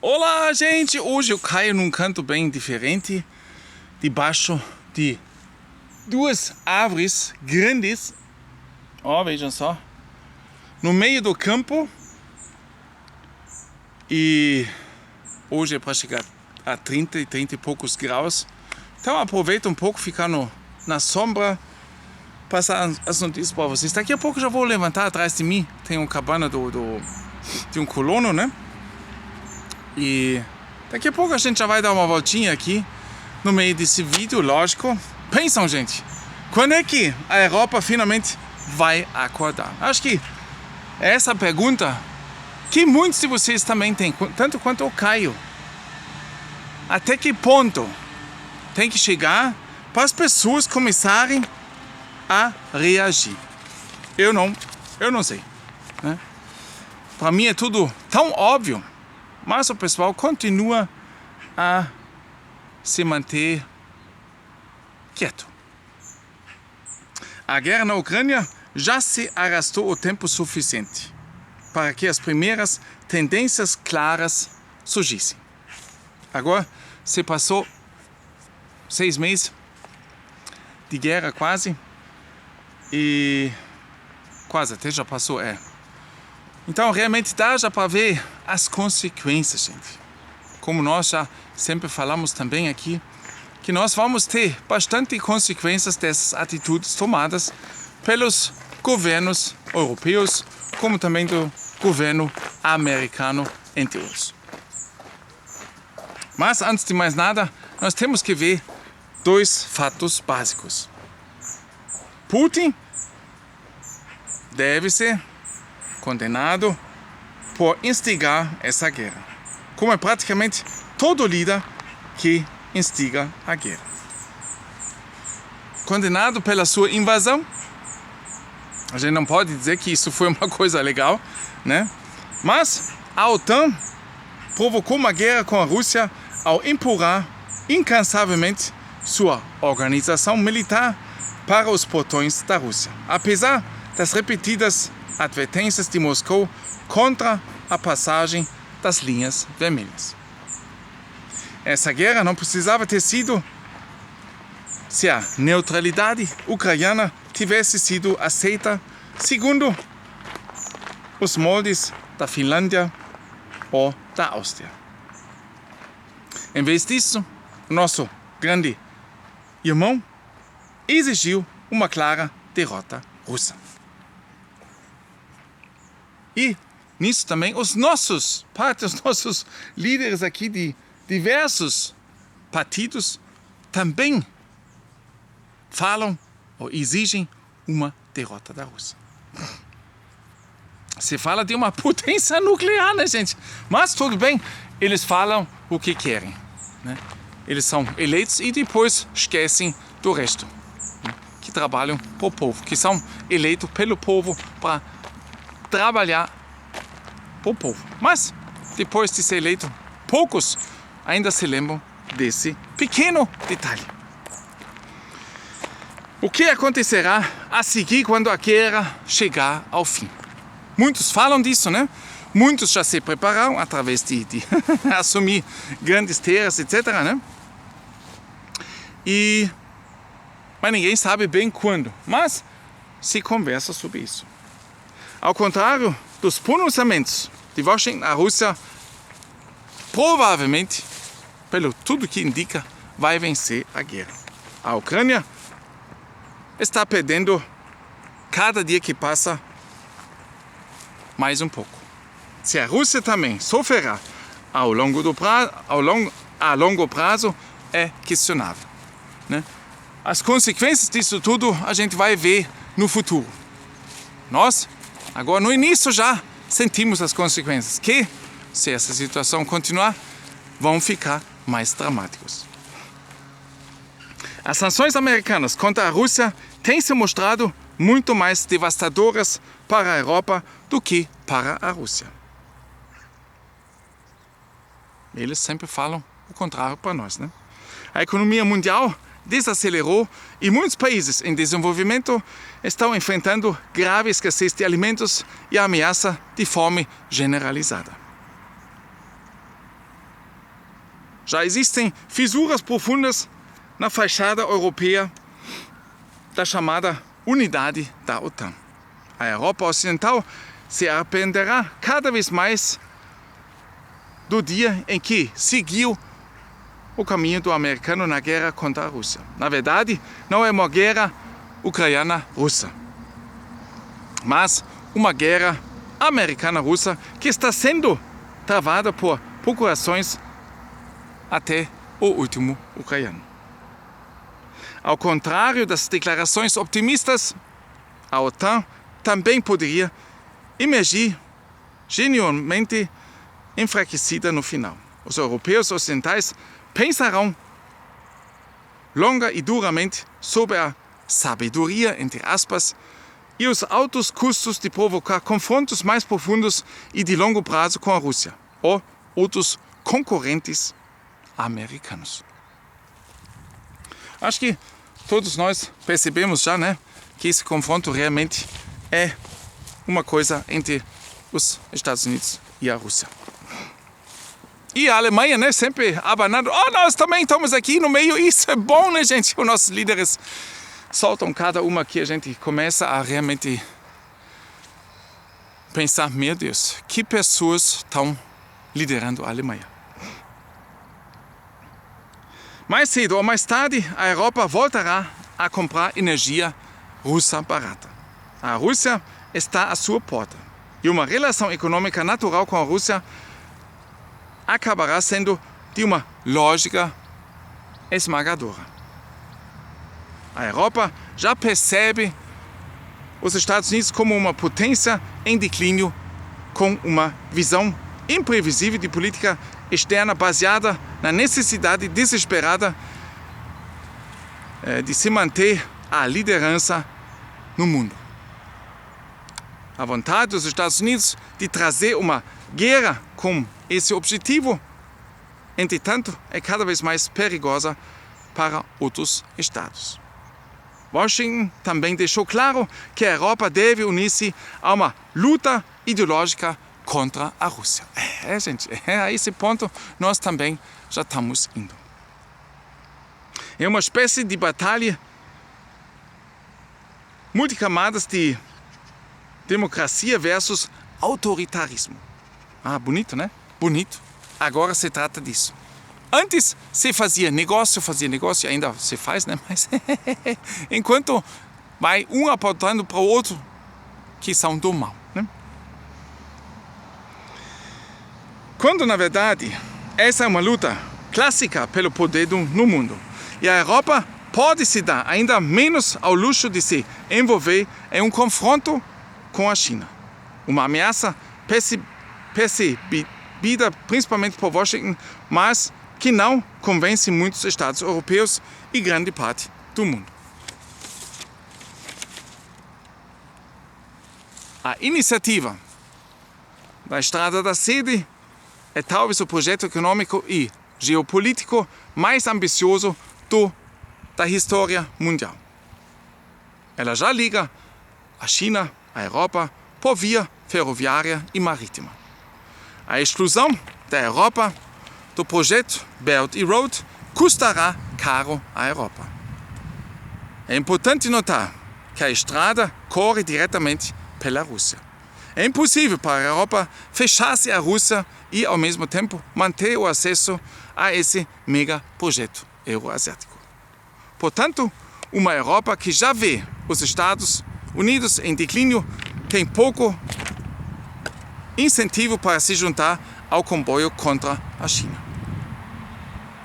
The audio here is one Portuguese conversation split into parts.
Olá, gente! Hoje eu caio num canto bem diferente, debaixo de duas árvores grandes. Ó, vejam só. No meio do campo. E hoje é para chegar a 30 e poucos graus. Então aproveita um pouco, ficar na sombra, passar as notícias para vocês. Daqui a pouco já vou levantar atrás de mim. Tem uma cabana de um colono, né? E daqui a pouco a gente já vai dar uma voltinha aqui no meio desse vídeo, lógico. Pensam, gente, quando é que a Europa finalmente vai acordar? Acho que é essa pergunta que muitos de vocês também têm, tanto quanto o Caio. Até que ponto tem que chegar para as pessoas começarem a reagir? Eu não sei, né? Para mim é tudo tão óbvio. Mas o pessoal continua a se manter quieto. A guerra na Ucrânia já se arrastou o tempo suficiente para que as primeiras tendências claras surgissem. Agora se passou 6 meses de guerra quase, e quase até já passou, Então realmente dá já para ver as consequências, gente. Como nós já sempre falamos também aqui, que nós vamos ter bastante consequências dessas atitudes tomadas pelos governos europeus, como também do governo americano, entre outros. Mas antes de mais nada, nós temos que ver 2 fatos básicos. Putin deve ser condenado por instigar essa guerra, como é praticamente todo líder que instiga a guerra. Condenado pela sua invasão. A gente não pode dizer que isso foi uma coisa legal, né? Mas a OTAN provocou uma guerra com a Rússia ao empurrar incansavelmente sua organização militar para os portões da Rússia, apesar das repetidas advertências de Moscou contra a passagem das linhas vermelhas. Essa guerra não precisava ter sido se a neutralidade ucraniana tivesse sido aceita segundo os moldes da Finlândia ou da Áustria. Em vez disso, o nosso grande irmão exigiu uma clara derrota russa. E nisso também os nossos líderes aqui de diversos partidos também falam ou exigem uma derrota da Rússia. Se fala de uma potência nuclear, né, gente? Mas tudo bem, eles falam o que querem, né? Eles são eleitos e depois esquecem do resto, né? Que trabalham para o povo, que são eleitos pelo povo para trabalhar para o povo. Mas, depois de ser eleito, poucos ainda se lembram desse pequeno detalhe. O que acontecerá a seguir quando a guerra chegar ao fim? Muitos falam disso, né? Muitos já se prepararam através de assumir grandes terras, etc., né? Mas ninguém sabe bem quando. Mas se conversa sobre isso. Ao contrário dos pronunciamentos de Washington, a Rússia provavelmente, pelo tudo que indica, vai vencer a guerra. A Ucrânia está perdendo cada dia que passa mais um pouco. Se a Rússia também sofrerá a longo prazo é questionável, né? As consequências disso tudo a gente vai ver no futuro. Nós, agora no início já sentimos as consequências que, se essa situação continuar, vão ficar mais dramáticos. As sanções americanas contra a Rússia têm se mostrado muito mais devastadoras para a Europa do que para a Rússia. Eles sempre falam o contrário para nós, né? A economia mundial desacelerou e muitos países em desenvolvimento estão enfrentando grave escassez de alimentos e a ameaça de fome generalizada. Já existem fissuras profundas na fachada europeia da chamada unidade da OTAN. A Europa Ocidental se arrependerá cada vez mais do dia em que seguiu o caminho do americano na guerra contra a Rússia. Na verdade, não é uma guerra ucraniana-russa, mas uma guerra americana-russa que está sendo travada por procurações até o último ucraniano. Ao contrário das declarações optimistas, a OTAN também poderia emergir genuinamente enfraquecida no final. Os europeus ocidentais pensarão longa e duramente sobre a sabedoria, entre aspas, e os altos custos de provocar confrontos mais profundos e de longo prazo com a Rússia ou outros concorrentes americanos. Acho que todos nós percebemos já, né, que esse confronto realmente é uma coisa entre os Estados Unidos e a Rússia. E a Alemanha, né, sempre abanando, nós também estamos aqui no meio, isso é bom, né, gente? Os nossos líderes soltam cada uma que a gente começa a realmente pensar, meu Deus, que pessoas estão liderando a Alemanha. Mais cedo ou mais tarde, a Europa voltará a comprar energia russa barata. A Rússia está à sua porta. E uma relação econômica natural com a Rússia acabará sendo de uma lógica esmagadora. A Europa já percebe os Estados Unidos como uma potência em declínio, com uma visão imprevisível de política externa baseada na necessidade desesperada de se manter a liderança no mundo. A vontade dos Estados Unidos de trazer uma guerra com esse objetivo, entretanto, é cada vez mais perigosa para outros estados. Washington também deixou claro que a Europa deve unir-se a uma luta ideológica contra a Rússia. Gente, a esse ponto nós também já estamos indo. É uma espécie de batalha multicamadas de democracia versus autoritarismo. Bonito, né? Bonito. Agora se trata disso. Antes se fazia negócio, ainda se faz, né? Mas enquanto vai um apontando para o outro, que são do mal, né? Quando, na verdade, essa é uma luta clássica pelo poder no mundo. E a Europa pode se dar ainda menos ao luxo de se envolver em um confronto com a China. Uma ameaça percebida principalmente por Washington, mas que não convence muitos estados europeus e grande parte do mundo. A iniciativa da Estrada da Sede é talvez o projeto econômico e geopolítico mais ambicioso da história mundial. Ela já liga a China à Europa por via ferroviária e marítima. A exclusão da Europa do projeto Belt and Road custará caro à Europa. É importante notar que a estrada corre diretamente pela Rússia. É impossível para a Europa fechar-se à Rússia e, ao mesmo tempo, manter o acesso a esse mega projeto euroasiático. Portanto, uma Europa que já vê os Estados Unidos em declínio tem pouco incentivo para se juntar ao comboio contra a China.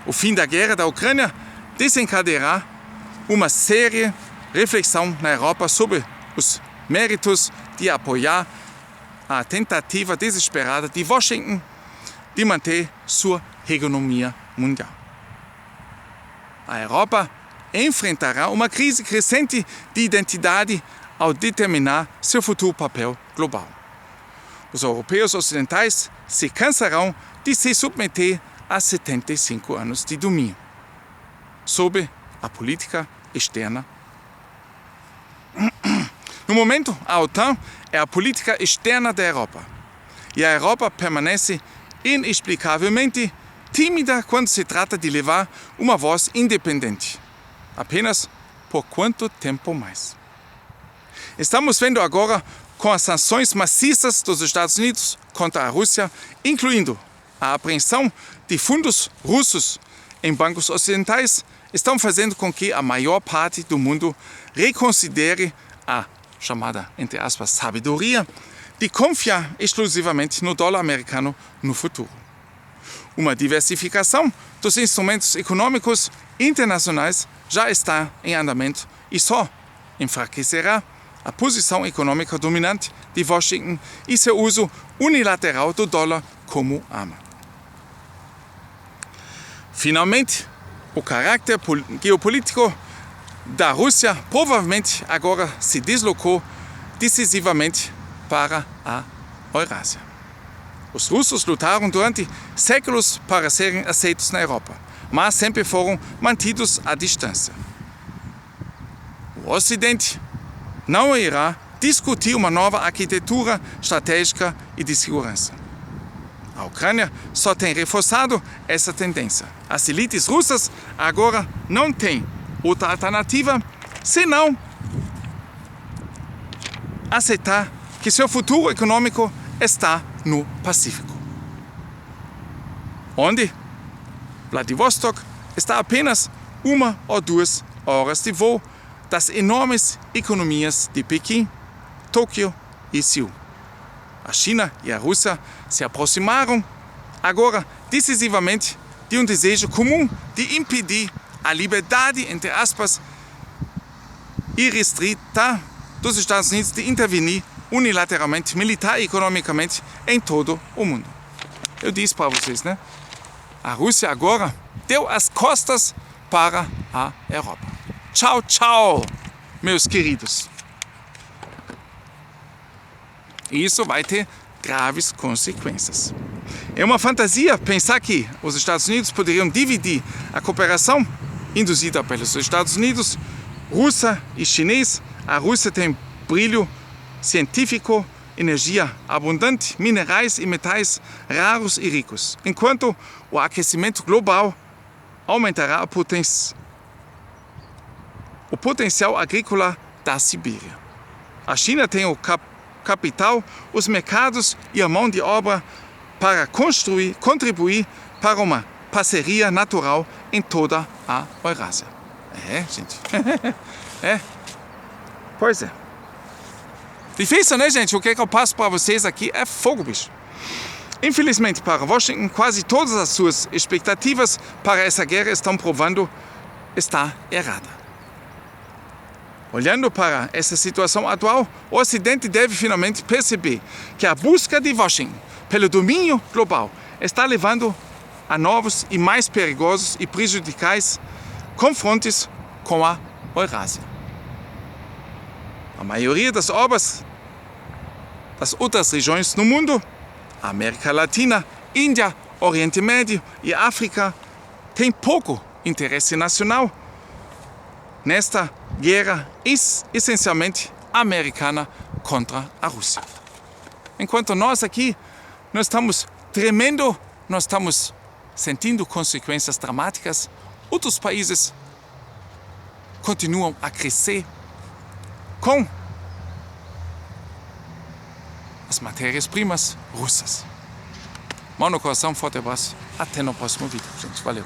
O fim da guerra da Ucrânia desencadeará uma séria reflexão na Europa sobre os méritos de apoiar a tentativa desesperada de Washington de manter sua hegemonia mundial. A Europa enfrentará uma crise crescente de identidade ao determinar seu futuro papel global. Os europeus ocidentais se cansarão de se submeter a 75 anos de domínio sobre a política externa. No momento, a OTAN é a política externa da Europa. E a Europa permanece inexplicavelmente tímida quando se trata de levar uma voz independente. Apenas por quanto tempo mais? Estamos vendo agora com as sanções maciças dos Estados Unidos contra a Rússia, incluindo a apreensão de fundos russos em bancos ocidentais, estão fazendo com que a maior parte do mundo reconsidere a chamada, entre aspas, sabedoria de confiar exclusivamente no dólar americano no futuro. Uma diversificação dos instrumentos econômicos internacionais já está em andamento e só enfraquecerá a posição econômica dominante de Washington e seu uso unilateral do dólar como arma. Finalmente, o caráter geopolítico da Rússia provavelmente agora se deslocou decisivamente para a Eurásia. Os russos lutaram durante séculos para serem aceitos na Europa, mas sempre foram mantidos à distância. O Ocidente não irá discutir uma nova arquitetura estratégica e de segurança. A Ucrânia só tem reforçado essa tendência. As elites russas agora não têm outra alternativa senão aceitar que seu futuro econômico está no Pacífico, onde Vladivostok está a apenas 1 ou 2 horas de voo das enormes economias de Pequim, Tóquio e Seul. A China e a Rússia se aproximaram agora decisivamente de um desejo comum de impedir a liberdade, entre aspas, irrestrita dos Estados Unidos de intervenir unilateralmente, militar e economicamente em todo o mundo. Eu disse para vocês, né? A Rússia agora deu as costas para a Europa. Tchau, tchau, meus queridos. E isso vai ter graves consequências. É uma fantasia pensar que os Estados Unidos poderiam dividir a cooperação induzida pelos Estados Unidos, russa e chinês. A Rússia tem brilho científico, energia abundante, minerais e metais raros e ricos, enquanto o aquecimento global aumentará o potencial agrícola da Sibéria. A China tem o capital, os mercados e a mão de obra para contribuir para uma parceria natural em toda a Eurásia. É, gente. Pois é. Difícil, né, gente? O que eu passo para vocês aqui é fogo, bicho. Infelizmente, para Washington, quase todas as suas expectativas para essa guerra estão provando estar errada. Olhando para essa situação atual, o Ocidente deve finalmente perceber que a busca de Washington pelo domínio global está levando a novos e mais perigosos e prejudiciais confrontos com a Eurásia. A maioria das obras das outras regiões no mundo, a América Latina, Índia, Oriente Médio e África, tem pouco interesse nacional nesta guerra essencialmente americana contra a Rússia. Enquanto nós aqui, nós estamos tremendo, nós estamos sentindo consequências dramáticas, outros países continuam a crescer com as matérias-primas russas. Mão no coração, forte abraço. Até no próximo vídeo, gente. Valeu.